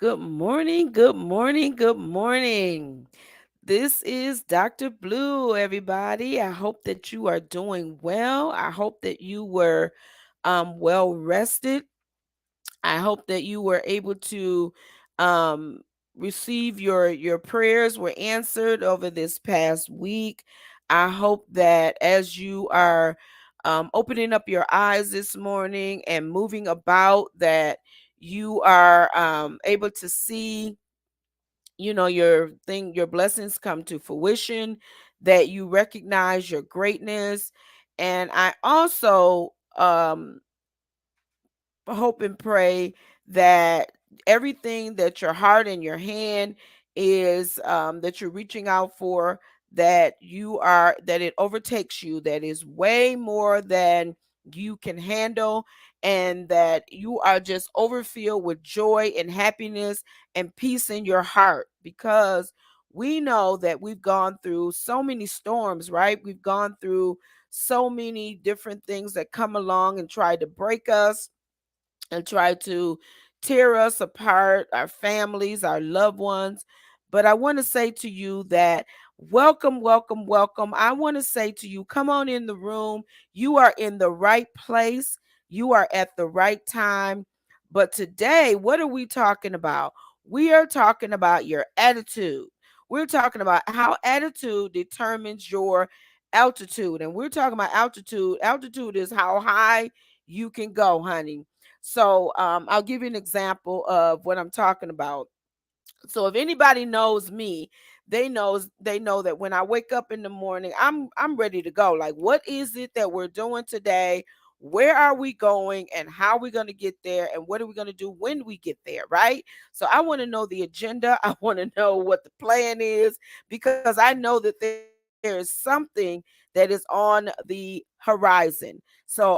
Good morning, good morning, good morning. This is Dr. Blue, everybody. I hope that you are doing well. I hope that you were well rested. I hope that you were able to um, receive your prayers were answered over this past week. I hope that as you are opening up your eyes this morning and moving about, that you are able to see, your blessings come to fruition, that you recognize your greatness. And I also hope and pray that everything that your heart and your hand is, that you're reaching out for, that it overtakes you, that is way more than you can handle, and that you are just overfilled with joy and happiness and peace in your heart, because we know that we've gone through so many storms, right? We've gone through so many different things that come along and try to break us and try to tear us apart, our families, our loved ones. But I want to say to you that welcome, welcome, welcome. I want to say to you, come on in the room. You are in the right place, you are at the right time. But today, what are we talking about? We are talking about your attitude. We're talking about how attitude determines your altitude. And we're talking about altitude. Altitude is how high you can go, honey. So I'll give you an example of what I'm talking about. So if anybody knows me, they know that when I wake up in the morning, I'm ready to go. Like, what is it that we're doing today? Where are we going, and how are we going to get there, and what are we going to do when we get there, right? So I want to know the agenda. I want to know what the plan is, because I know that there is something that is on the horizon. So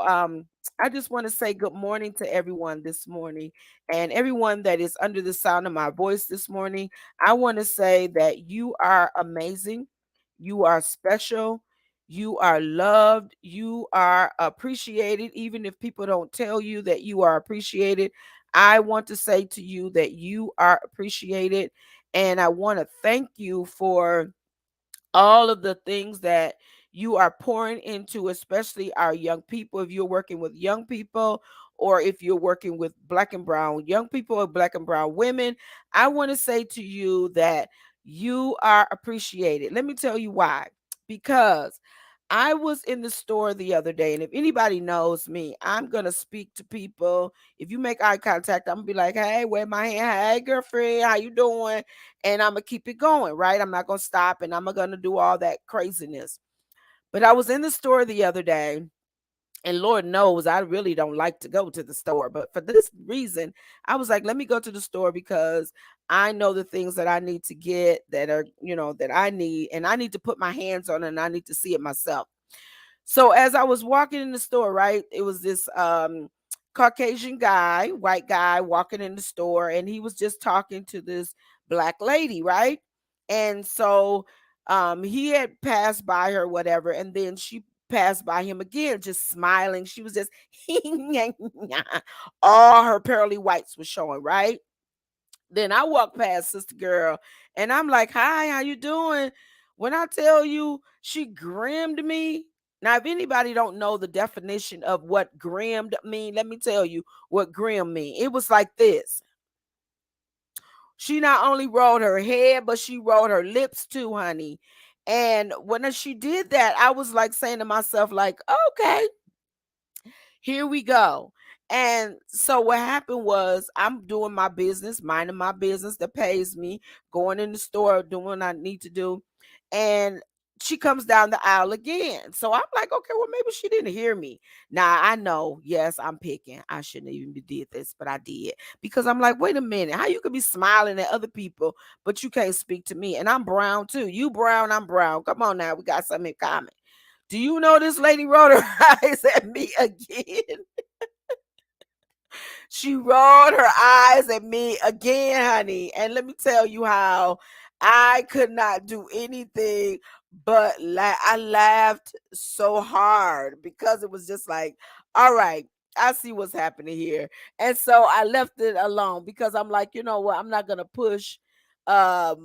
I just want to say good morning to everyone this morning, and everyone that is under the sound of my voice this morning. I want to say that you are amazing, you are special, you are loved, you are appreciated, even if people don't tell you that you are appreciated. I want to say to you that you are appreciated, and I want to thank you for all of the things that you are pouring into, especially our young people. If you're working with young people, or if you're working with black and brown young people or black and brown women, I want to say to you that you are appreciated. Let me tell you why. Because I was in the store the other day, and if anybody knows me, I'm gonna speak to people. If you make eye contact, I'm gonna be like, "Hey, wave my hand. Hey, girlfriend, how you doing?" And I'm gonna keep it going, right? I'm not gonna stop, and I'm gonna do all that craziness. But I was in the store the other day, and Lord knows I really don't like to go to the store. But for this reason, I was like, let me go to the store, because I know the things that I need to get, that are, that I need, and I need to put my hands on it, and I need to see it myself. So as I was walking in the store, right, it was this Caucasian guy, white guy, walking in the store, and he was just talking to this black lady, right? And so he had passed by her, whatever, and then she passed by him again, just smiling. She was just all her pearly whites was showing, right? Then I walked past Sister Girl, and I'm like, "Hi, how you doing?" When I tell you she grimmed me. Now, if anybody don't know the definition of what grimmed mean, let me tell you what grim mean. It was like this. She not only rolled her head, but she rolled her lips too, honey. And when she did that, I was like saying to myself, like, okay, here we go. And so what happened was, I'm doing my business, minding my business that pays me, going in the store, doing what I need to do. And she comes down the aisle again. So I'm like, okay, well, maybe she didn't hear me. Now I know, yes, I'm picking. I shouldn't even did this, but I did. Because I'm like, wait a minute, how you could be smiling at other people, but you can't speak to me? And I'm brown too. You brown, I'm brown. Come on now, we got something in common. Do you know this lady rolled her eyes at me again? She rolled her eyes at me again, honey. And let me tell you how I could not do anything but I laughed so hard, because it was just like, all right. I see what's happening here. And so I left it alone because I'm like, you know what? I'm not gonna push the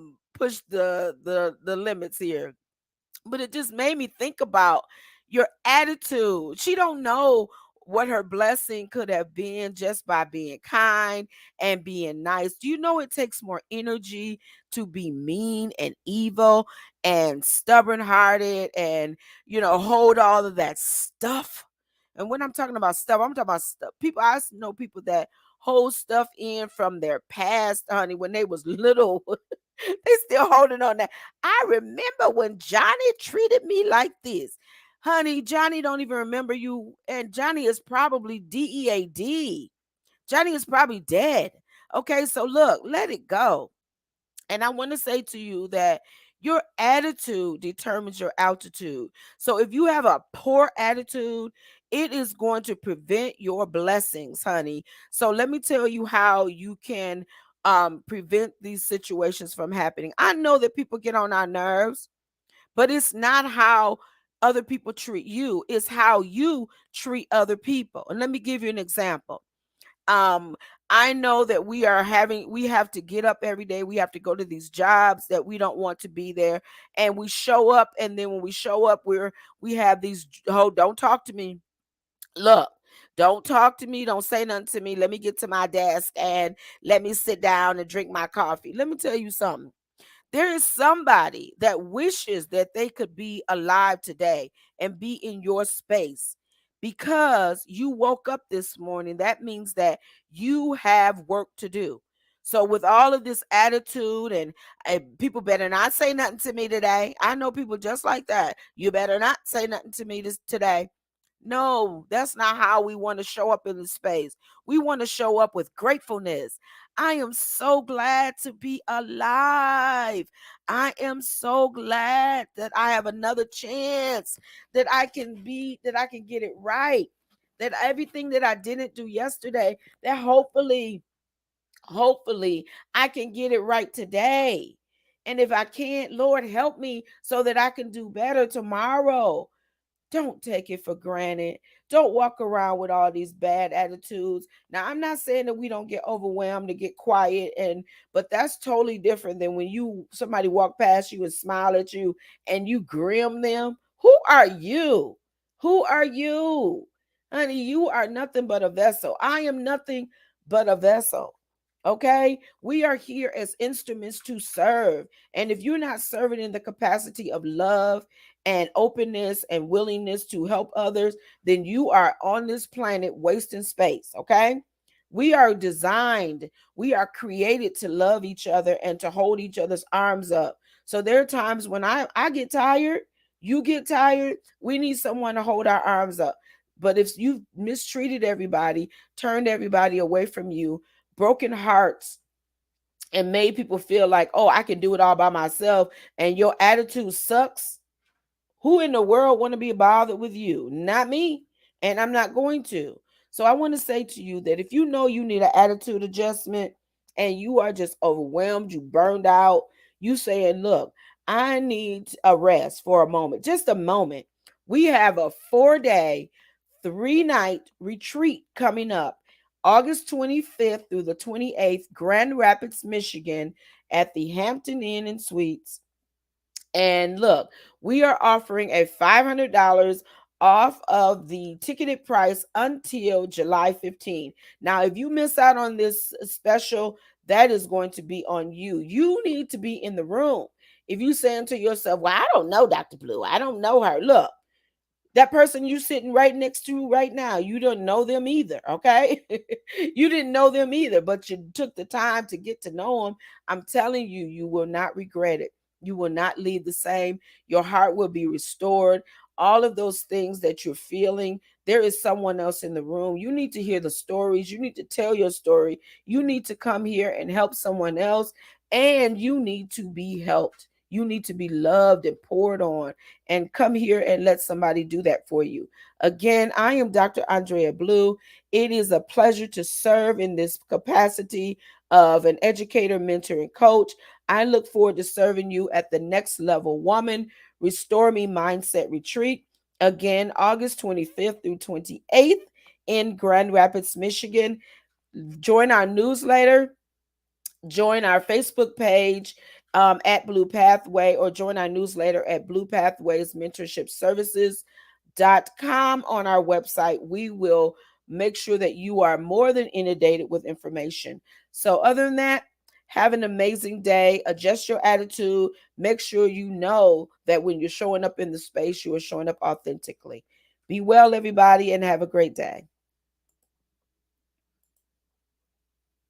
limits here. But it just made me think about your attitude. She don't know what her blessing could have been just by being kind and being nice. Do you know it takes more energy to be mean and evil and stubborn hearted and hold all of that stuff? And when I'm talking about stuff, I'm talking about stuff. People, know people that hold stuff in from their past, honey, when they was little. They still holding on that. I remember when Johnny treated me like this. Honey, Johnny don't even remember you. And Johnny is probably DEAD. Johnny is probably dead. Okay, so look, let it go. And I want to say to you that your attitude determines your altitude. So if you have a poor attitude, it is going to prevent your blessings, honey. So let me tell you how you can prevent these situations from happening. I know that people get on our nerves, but it's not how other people treat you, it's how you treat other people. And let me give you an example. um I know that we have to get up every day. We have to go to these jobs that we don't want to be there, and we show up, and then when we show up, we have these, oh, don't talk to me. Look, don't talk to me, don't say nothing to me. Let me get to my desk and let me sit down and drink my coffee. Let me tell you something. There is somebody that wishes that they could be alive today and be in your space because you woke up this morning. That means that you have work to do. So, with all of this attitude, and people better not say nothing to me today. I know people just like that. You better not say nothing to me today. No, that's not how we want to show up in the space. We want to show up with gratefulness. I am so glad to be alive. I am so glad that I have another chance, that I can get it right. That everything that I didn't do yesterday, that hopefully I can get it right today. And if I can't, Lord, help me so that I can do better tomorrow. Don't take it for granted. Don't walk around with all these bad attitudes. Now, I'm not saying that we don't get overwhelmed to get quiet, but that's totally different than when somebody walk past you and smile at you and you grim them. Who are you? Who are you? Honey, you are nothing but a vessel. I am nothing but a vessel. Okay? We are here as instruments to serve. And if you're not serving in the capacity of love and openness and willingness to help others, then you are on this planet wasting space. Okay? We are designed, we are created to love each other and to hold each other's arms up. So there are times when I get tired, you get tired, we need someone to hold our arms up. But if you've mistreated everybody, turned everybody away from you, broken hearts, and made people feel like, oh, I can do it all by myself, and your attitude sucks, who in the world want to be bothered with you? Not me. And I'm not going to. So I want to say to you that if you know you need an attitude adjustment and you are just overwhelmed, you burned out, you saying, look, I need a rest for a moment, just a moment. We have a 4-day, 3-night retreat coming up August 25th through the 28th, Grand Rapids, Michigan, at the Hampton Inn and Suites. And look, we are offering a $500 off of the ticketed price until July 15th. Now, if you miss out on this special, that is going to be on you. You need to be in the room. If you saying to yourself, well, I don't know Dr. Blue, I don't know her. Look, that person you sitting right next to right now, you don't know them either. Okay. You didn't know them either, but you took the time to get to know them. I'm telling you, you will not regret it. You will not leave the same. Your heart will be restored. All of those things that you're feeling, there is someone else in the room. You need to hear the stories. You need to tell your story. You need to come here and help someone else, and you need to be helped. You need to be loved and poured on, and come here and let somebody do that for you. Again, I am Dr. Andrea Blue. It is a pleasure to serve in this capacity of an educator, mentor, and coach. I look forward to serving you at the Next Level Woman Restore Me Mindset Retreat. Again, August 25th through 28th in Grand Rapids, Michigan. Join our newsletter, join our Facebook page at Blue Pathway, or join our newsletter at Blue Pathways Mentorship Services.com on our website. We will make sure that you are more than inundated with information. So, other than that, have an amazing day. Adjust your attitude. Make sure you know that when you're showing up in the space, you are showing up authentically. Be well, everybody, and have a great day.